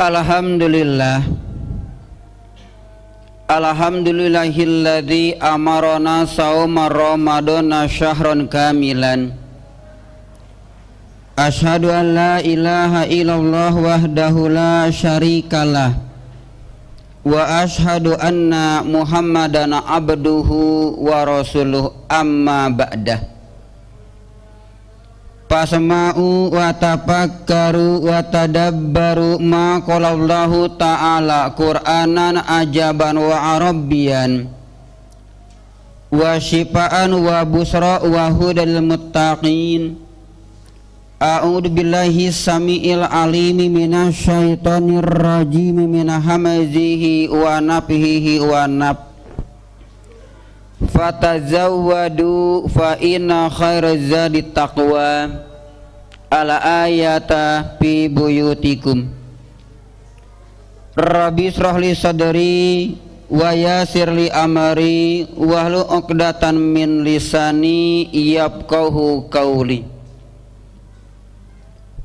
Alhamdulillah. Alhamdulillahilladzi amarona sauma ramadana syahran kamilan. Asyhadu an la ilaha illallah wahdahu la syarikalah. Wa asyhadu anna Muhammadan abduhu wa rasuluh amma ba'dah. Fasma'u wa tafakkaru wa tadabbaru ma qala Allahu ta'ala Qur'anan ajaban wa arabbiyan wa shifaan wa busra wa hudal muttaqin. A'udzu billahi samiil alimi minasyaitonir rajim min hamazihi wa nafthihi wa nafth. Fatazawwadu fa inna khairaz zadi taqwa. Ala ayata fi buyutikum. Rabbi israh li sadri wa yassir li amri wahlul 'uqdatam min lisani yafqahu qauli.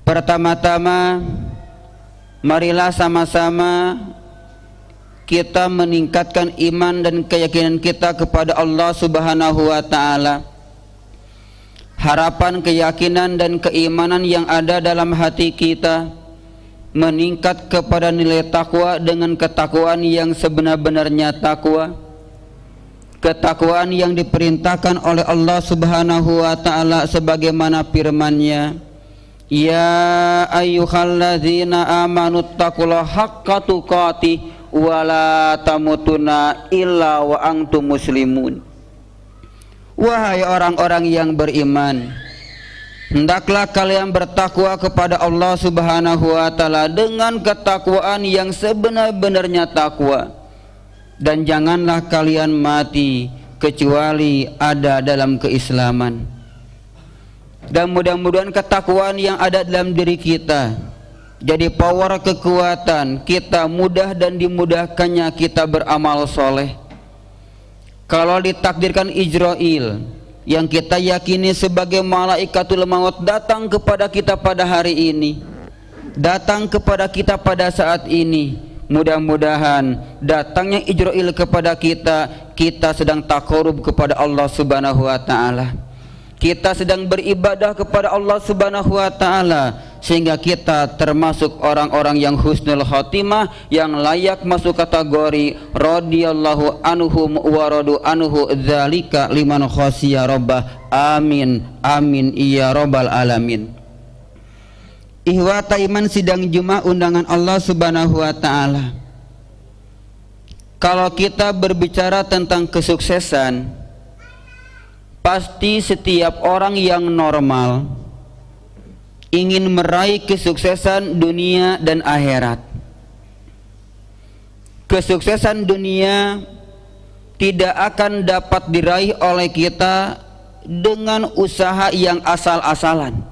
Pertama-tama marilah sama-sama kita meningkatkan iman dan keyakinan kita kepada Allah Subhanahu wa ta'ala. Harapan, keyakinan dan keimanan yang ada dalam hati kita meningkat kepada nilai takwa dengan ketakwaan yang sebenar-benarnya takwa. Ketakwaan yang diperintahkan oleh Allah Subhanahu wa ta'ala sebagaimana firman-Nya, ya ayyuhalladzina amanu taqullaha haqqa tuqatih wala tamutunna illa wa antum muslimun. Wahai orang-orang yang beriman, hendaklah kalian bertakwa kepada Allah Subhanahu wa ta'ala dengan ketakwaan yang sebenar-benarnya takwa, dan janganlah kalian mati kecuali ada dalam keislaman. Dan mudah-mudahan ketakwaan yang ada dalam diri kita jadi power, kekuatan kita mudah dan dimudahkannya kita beramal soleh. Kalau ditakdirkan Ijrail yang kita yakini sebagai malaikatul maut datang kepada kita pada hari ini, datang kepada kita pada saat ini, mudah-mudahan datangnya Ijrail kepada kita sedang taqarrub kepada Allah Subhanahu wa ta'ala. Kita sedang beribadah kepada Allah Subhanahu wa ta'ala, sehingga kita termasuk orang-orang yang husnul khotimah, yang layak masuk kategori radhiyallahu anhum wa radu anhu dzalika liman khasyiya rabbah. Amin amin ya rabbal alamin. Ihwata iman sidang Jumat undangan Allah Subhanahu wa ta'ala. Kalau kita berbicara tentang kesuksesan, pasti setiap orang yang normal ingin meraih kesuksesan dunia dan akhirat. Kesuksesan dunia tidak akan dapat diraih oleh kita dengan usaha yang asal-asalan.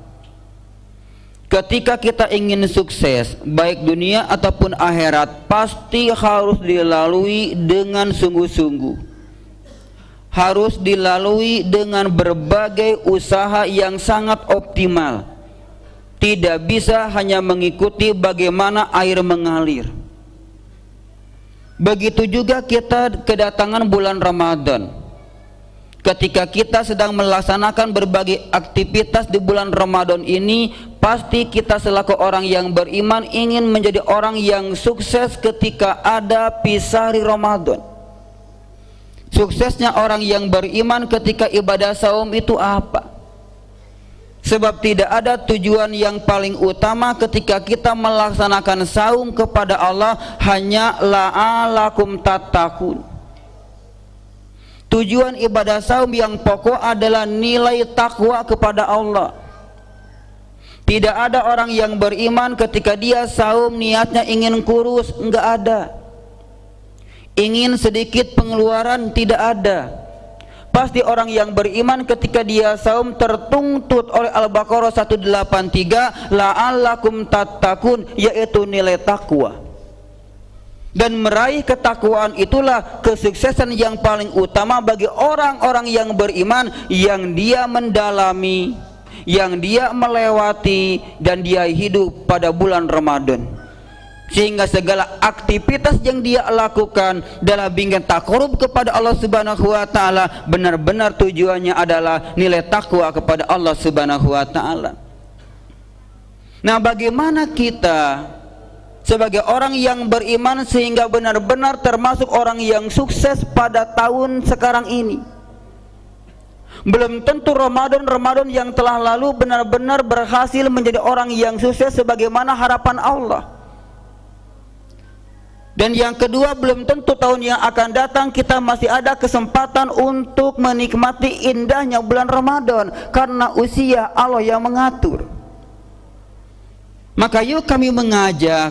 Ketika kita ingin sukses baik dunia ataupun akhirat, pasti harus dilalui dengan sungguh-sungguh, harus dilalui dengan berbagai usaha yang sangat optimal. Tidak bisa hanya mengikuti bagaimana air mengalir. Begitu juga kita kedatangan bulan Ramadan. Ketika kita sedang melaksanakan berbagai aktivitas di bulan Ramadan ini, pasti kita selaku orang yang beriman ingin menjadi orang yang sukses ketika ada pisari Ramadan. Suksesnya orang yang beriman ketika ibadah saum itu apa? Sebab tidak ada tujuan yang paling utama ketika kita melaksanakan saum kepada Allah hanya la'alakum tattaqun. Tujuan ibadah saum yang pokok adalah nilai takwa kepada Allah. Tidak ada orang yang beriman ketika dia saum niatnya ingin kurus, enggak ada. Ingin sedikit pengeluaran, tidak ada. Pasti orang yang beriman ketika dia saum tertuntut oleh Al-Baqarah 183 la'allakum tattaqun, yaitu nilai takwa. Dan meraih ketakwaan itulah kesuksesan yang paling utama bagi orang-orang yang beriman, yang dia mendalami, yang dia melewati, dan dia hidup pada bulan Ramadan. sehingga segala aktivitas yang dia lakukan dalam bingkai takarub kepada Allah Subhanahu wa taala benar-benar tujuannya adalah nilai takwa kepada Allah Subhanahu wa taala. Nah, bagaimana kita sebagai orang yang beriman sehingga benar-benar termasuk orang yang sukses pada tahun sekarang ini? Belum tentu Ramadan yang telah lalu benar-benar berhasil menjadi orang yang sukses sebagaimana harapan Allah. Dan yang kedua, belum tentu tahun yang akan datang kita masih ada kesempatan untuk menikmati indahnya bulan Ramadan, karena usia Allah yang mengatur. Maka yuk kami mengajak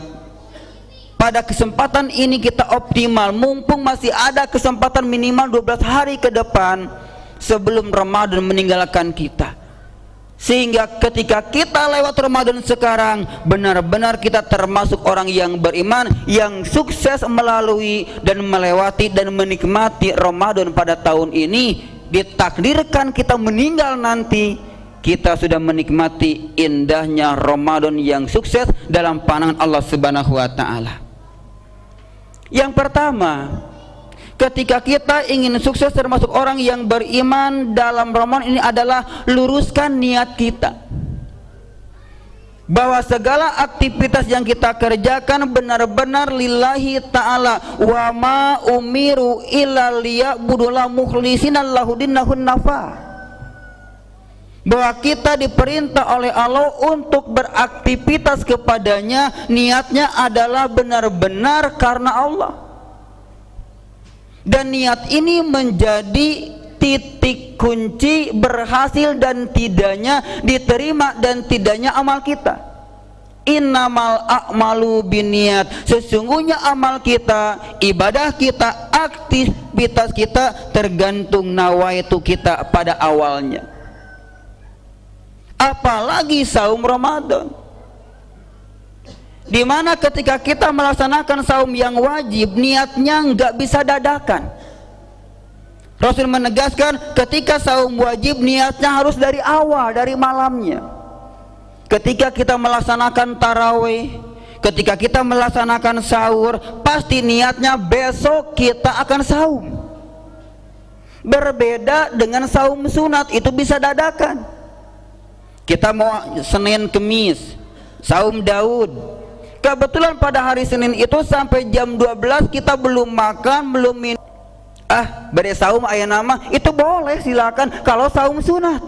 pada kesempatan ini kita optimal, mumpung masih ada kesempatan minimal 12 hari ke depan sebelum Ramadan meninggalkan kita, sehingga ketika kita lewat Ramadan sekarang benar-benar kita termasuk orang yang beriman yang sukses melalui dan melewati dan menikmati Ramadan pada tahun ini. Ditakdirkan kita meninggal nanti, kita sudah menikmati indahnya Ramadan yang sukses dalam pandangan Allah Subhanahu wa taala. Yang pertama, ketika kita ingin sukses termasuk orang yang beriman dalam Ramadan ini adalah luruskan niat kita, bahwa segala aktivitas yang kita kerjakan benar-benar lillahi ta'ala. Wa ma umiru illa liya'budullaha mukhlishina lahu dinahun nafa. Bahwa kita diperintah oleh Allah untuk beraktivitas kepadanya, niatnya adalah benar-benar karena Allah. Dan niat ini menjadi titik kunci berhasil dan tidaknya diterima dan tidaknya amal kita. Innamal a'malu binniyat. Sesungguhnya amal kita, ibadah kita, aktivitas kita tergantung nawaitu kita pada awalnya. Apalagi saum Ramadan, di mana ketika kita melaksanakan saum yang wajib, niatnya nggak bisa dadakan. Rasul menegaskan ketika saum wajib niatnya harus dari awal, dari malamnya. Ketika kita melaksanakan tarawih, ketika kita melaksanakan sahur, pasti niatnya besok kita akan saum. Berbeda dengan saum sunat, itu bisa dadakan. Kita mau Senin Kemis saum Daud, kebetulan pada hari Senin itu sampai jam 12 kita belum makan, belum minum, bade saum aya nama, itu boleh, silakan kalau saum sunat.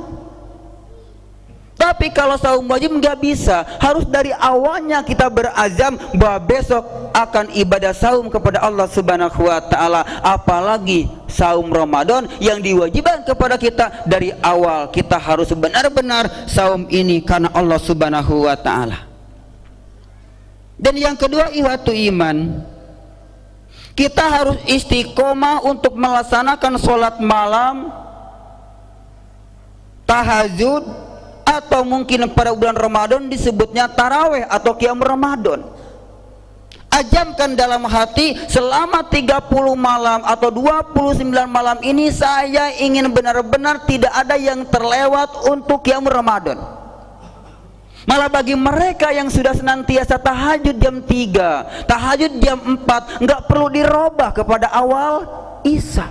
Tapi kalau saum wajib nggak bisa, harus dari awalnya kita berazam bahwa besok akan ibadah saum kepada Allah Subhanahu wa taala. Apalagi saum Ramadan yang diwajibkan kepada kita dari awal, kita harus benar-benar saum ini karena Allah Subhanahu wa taala. Dan yang kedua, ihwatu iman, kita harus istiqomah untuk melaksanakan sholat malam, tahajud, atau mungkin pada bulan Ramadan disebutnya taraweh atau qiyam Ramadan. Ajamkan dalam hati, selama 30 malam atau 29 malam ini saya ingin benar-benar tidak ada yang terlewat untuk qiyam Ramadan. Malah bagi mereka yang sudah senantiasa tahajud jam 3, tahajud jam 4, nggak perlu dirubah kepada awal Isya.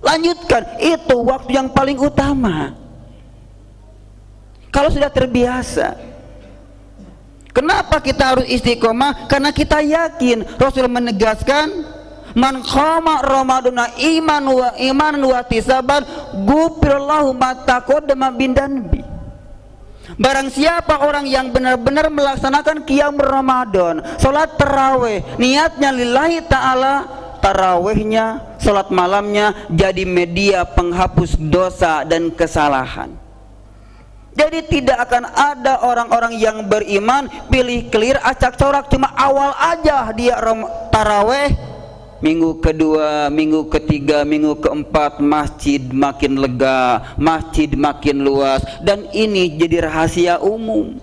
Lanjutkan, itu waktu yang paling utama. Kalau sudah terbiasa. Kenapa kita harus istiqomah? Karena kita yakin Rasul menegaskan, man qama ramadana iman wa tisaban ghufirallahu ma taqaddama min dzanbi. Barang siapa orang yang benar-benar melaksanakan qiyam Ramadan, salat tarawih, niatnya lillahi ta'ala, tarawihnya, salat malamnya jadi media penghapus dosa dan kesalahan. Jadi tidak akan ada orang-orang yang beriman pilih clear acak corak, cuma awal aja dia taraweh, minggu kedua, minggu ketiga, minggu keempat masjid makin lega, masjid makin luas, dan ini jadi rahasia umum.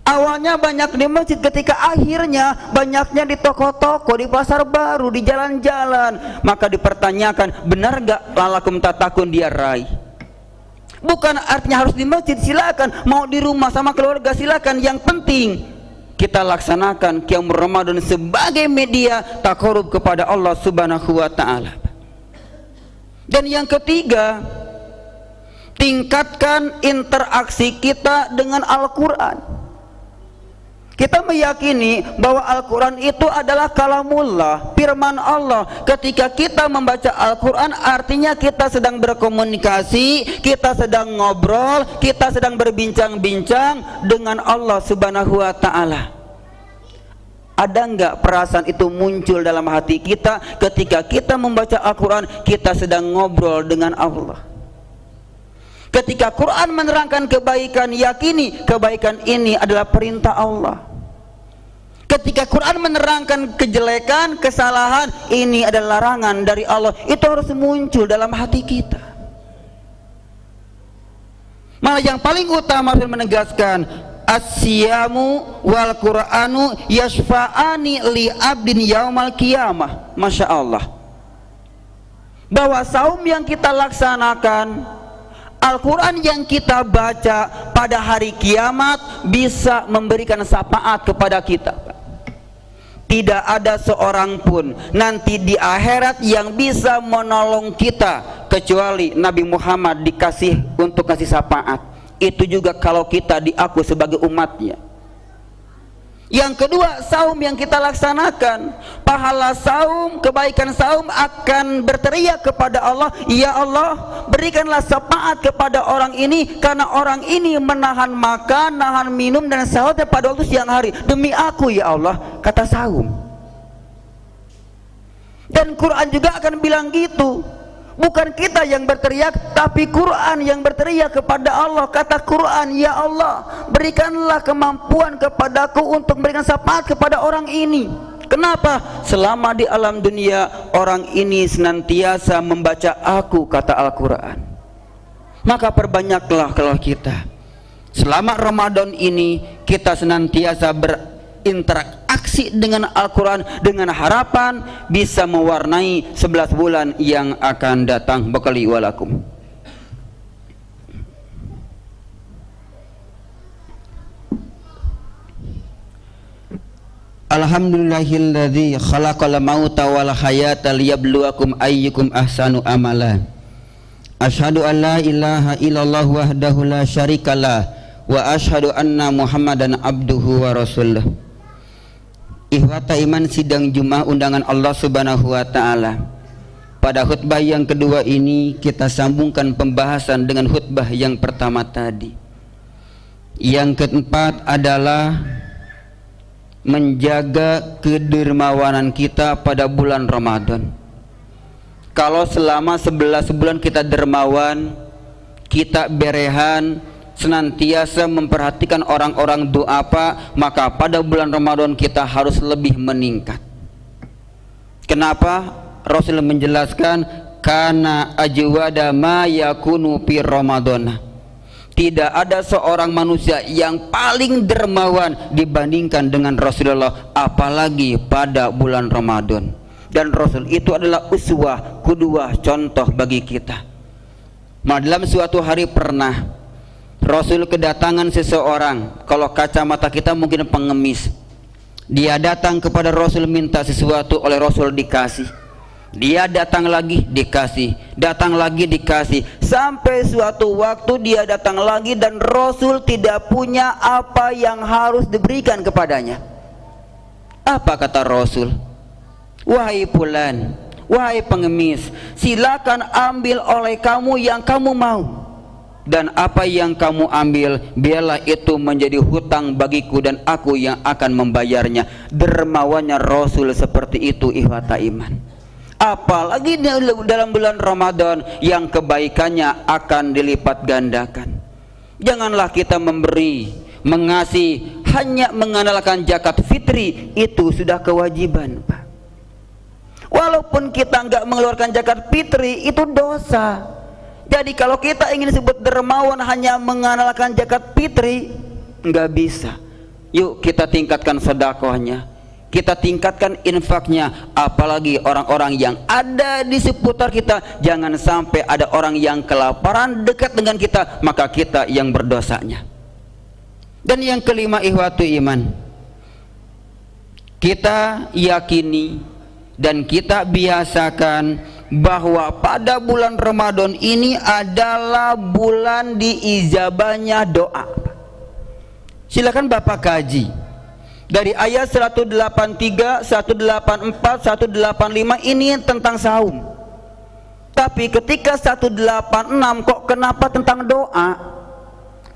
Awalnya banyak di masjid, ketika akhirnya banyaknya di toko-toko, di pasar baru, di jalan-jalan, maka dipertanyakan, benar gak lalakum tatakun dia raih? Bukan artinya harus di masjid, silakan. Mau di rumah sama keluarga silakan. Yang penting kita laksanakan Qiyamul Ramadan sebagai media taqarrub kepada Allah Subhanahu wa taala. Dan yang ketiga, tingkatkan interaksi kita dengan Al-Qur'an. Kita meyakini bahwa Al-Quran itu adalah kalamullah, firman Allah. Ketika kita membaca Al-Quran, artinya kita sedang berkomunikasi, kita sedang ngobrol, kita sedang berbincang-bincang dengan Allah Subhanahu wa ta'ala. Ada enggak perasaan itu muncul dalam hati kita ketika kita membaca Al-Quran, kita sedang ngobrol dengan Allah? Ketika Quran menerangkan kebaikan, yakini kebaikan ini adalah perintah Allah. Ketika Quran menerangkan kejelekan, kesalahan, ini adalah larangan dari Allah. Itu harus muncul dalam hati kita. Malah yang paling utama Rasul menegaskan, as-siyamu wal Qur'anu yashfa'ani li abdin yaumal qiyamah. Masya Allah, bahwa saum yang kita laksanakan, Al-Quran yang kita baca pada hari kiamat bisa memberikan syafaat kepada kita. Tidak ada seorang pun nanti di akhirat yang bisa menolong kita kecuali Nabi Muhammad dikasih untuk kasih syafaat. Itu juga kalau kita diaku sebagai umatnya. Yang kedua, saum yang kita laksanakan, pahala saum, kebaikan saum akan berteriak kepada Allah, ya Allah, berikanlah syafaat kepada orang ini, karena orang ini menahan makan, nahan minum dan sahurnya pada waktu siang hari, demi aku ya Allah, kata saum. Dan Quran juga akan bilang gitu. Bukan kita yang berteriak, tapi Quran yang berteriak kepada Allah. Kata Quran, ya Allah, berikanlah kemampuan kepadaku untuk memberikan syafaat kepada orang ini. Kenapa? Selama di alam dunia orang ini senantiasa membaca aku, kata Al-Quran. Maka perbanyaklah kalau kita selama Ramadan ini kita senantiasa berinteraksi dengan Al-Quran, dengan harapan bisa mewarnai 11 bulan yang akan datang. Bakali walakum. Alhamdulillahilladzi khalaqal mauta wal hayata liyabluwakum ayyukum ahsanu amala. Asyhadu an la ilaha illallah wahdahu la syarikalah wa asyhadu anna Muhammadan abduhu wa rasuluh. Ikhwata iman, sidang Jumat undangan Allah Subhanahu wa taala. Pada khutbah yang kedua ini kita sambungkan pembahasan dengan khutbah yang pertama tadi. Yang keempat adalah menjaga kedermawanan kita pada bulan Ramadan. Kalau selama 11 bulan kita dermawan, kita berehan, senantiasa memperhatikan orang-orang du'afa, maka pada bulan Ramadan kita harus lebih meningkat. Kenapa? Rasul menjelaskan, kana ajwada ma yakunu fi Ramadan. Tidak ada seorang manusia yang paling dermawan dibandingkan dengan Rasulullah, apalagi pada bulan Ramadan. Dan Rasul itu adalah uswah, qudwah, contoh bagi kita. Dalam suatu hari pernah Rasul kedatangan seseorang, kalau kacamata kita mungkin pengemis. Dia datang kepada Rasul minta sesuatu, oleh Rasul dikasih. Dia datang lagi dikasih, datang lagi dikasih, sampai suatu waktu dia datang lagi dan Rasul tidak punya apa yang harus diberikan kepadanya. Apa kata Rasul? Wahai fulan, wahai pengemis, silakan ambil oleh kamu yang kamu mau. Dan apa yang kamu ambil, biarlah itu menjadi hutang bagiku dan aku yang akan membayarnya. Dermawannya Rasul seperti itu, ikhwata iman. Apalagi dalam bulan Ramadan yang kebaikannya akan dilipat gandakan. Janganlah kita memberi, mengasih, hanya mengandalkan zakat fitri, itu sudah kewajiban, Pak. Walaupun kita enggak mengeluarkan zakat fitri, itu dosa. Jadi kalau kita ingin disebut dermawan hanya mengandalkan zakat fitri, nggak bisa. Yuk kita tingkatkan sedekahnya, kita tingkatkan infaknya. Apalagi orang-orang yang ada di seputar kita, jangan sampai ada orang yang kelaparan dekat dengan kita, maka kita yang berdosanya. Dan yang kelima, ikhwatu iman, kita yakini dan kita biasakan bahwa pada bulan Ramadan ini adalah bulan diijabahnya doa. Silakan Bapak kaji dari ayat 183, 184, 185 ini tentang saum. Tapi ketika 186 kok kenapa tentang doa?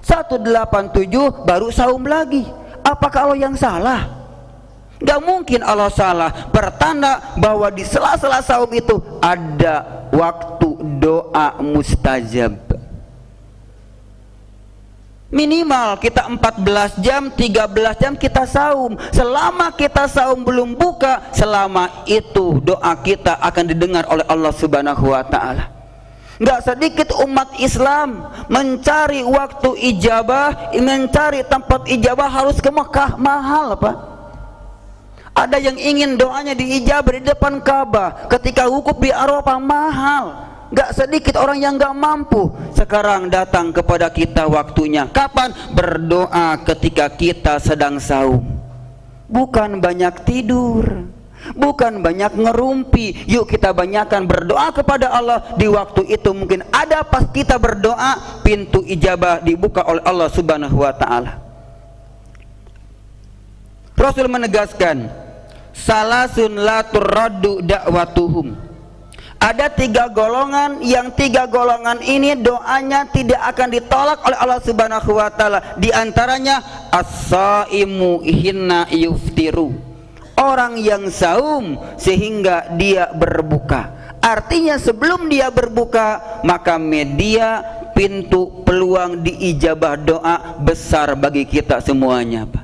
187 baru saum lagi. Apakah Allah yang salah? Gak mungkin Allah salah. Pertanda bahwa di sela-sela saum itu ada waktu doa mustajab. Minimal kita 14 jam, 13 jam kita saum. Selama kita saum belum buka, selama itu doa kita akan didengar oleh Allah Subhanahu wa ta'ala. Gak sedikit umat Islam mencari waktu ijabah, mencari tempat ijabah harus ke Mekah. Mahal Pak. Ada yang ingin doanya diijabah di depan Ka'bah, ketika wukuf di Arafah, mahal. Gak sedikit orang yang gak mampu. Sekarang datang kepada kita waktunya. Kapan? Berdoa ketika kita sedang saum. Bukan banyak tidur, bukan banyak ngerumpi. Yuk kita banyakkan berdoa kepada Allah. Di waktu itu mungkin ada pas kita berdoa, pintu ijabah dibuka oleh Allah Subhanahu wa ta'ala. Rasul menegaskan, salasun la turaddu da'watuhum. Ada 3 golongan yang 3 golongan ini doanya tidak akan ditolak oleh Allah Subhanahu wa ta'ala. Di antaranya as-saimu hinna yuftiru, orang yang saum sehingga dia berbuka. Artinya sebelum dia berbuka, maka media pintu peluang diijabah doa besar bagi kita semuanya Pak.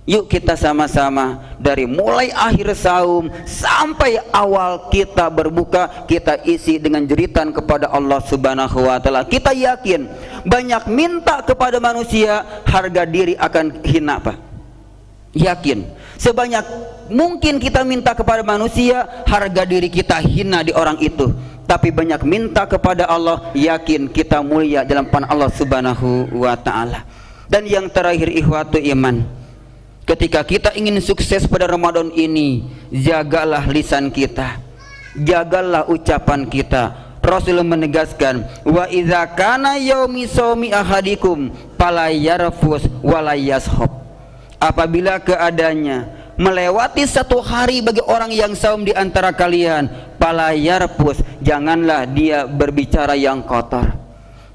Yuk kita sama-sama dari mulai akhir saum sampai awal kita berbuka, kita isi dengan jeritan kepada Allah Subhanahu wa ta'ala. Kita yakin banyak minta kepada manusia, harga diri akan hina Pak. Yakin sebanyak mungkin kita minta kepada manusia, harga diri kita hina di orang itu. Tapi banyak minta kepada Allah, yakin kita mulia dalam pandangan Allah Subhanahu wa ta'ala. Dan yang terakhir, ikhwatu iman, ketika kita ingin sukses pada Ramadan ini, jagalah lisan kita, jagalah ucapan kita. Rasul menegaskan, wa idza kana yaumi shaumi ahadikum fala yarfus wala yashab. Apabila keadaannya melewati 1 hari bagi orang yang saum di antara kalian, fala yarfus, janganlah dia berbicara yang kotor,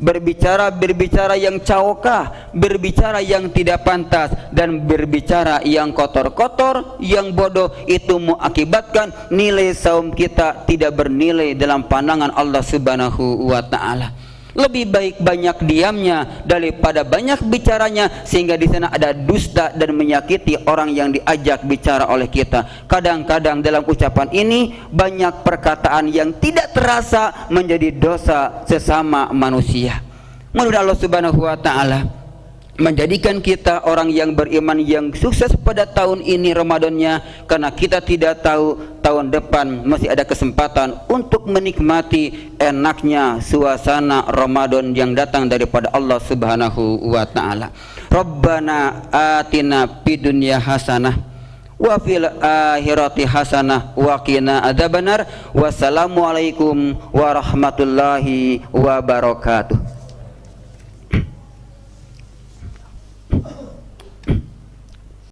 berbicara yang caokah, berbicara yang tidak pantas, dan berbicara yang kotor-kotor, yang bodoh. Itu mengakibatkan nilai saum kita tidak bernilai dalam pandangan Allah Subhanahu wa ta'ala. Lebih baik banyak diamnya daripada banyak bicaranya, sehingga di sana ada dusta dan menyakiti orang yang diajak bicara oleh kita. Kadang-kadang dalam ucapan ini banyak perkataan yang tidak terasa menjadi dosa sesama manusia. Mudah-mudahan Allah Subhanahu wa ta'ala menjadikan kita orang yang beriman yang sukses pada tahun ini Ramadannya, karena kita tidak tahu tahun depan masih ada kesempatan untuk menikmati enaknya suasana Ramadan yang datang daripada Allah Subhanahu wa ta'ala. Rabbana atina fid dunya hasanah wa fil akhirati hasanah wa qina adzabannar. Wassalamualaikum warahmatullahi wabarakatuh.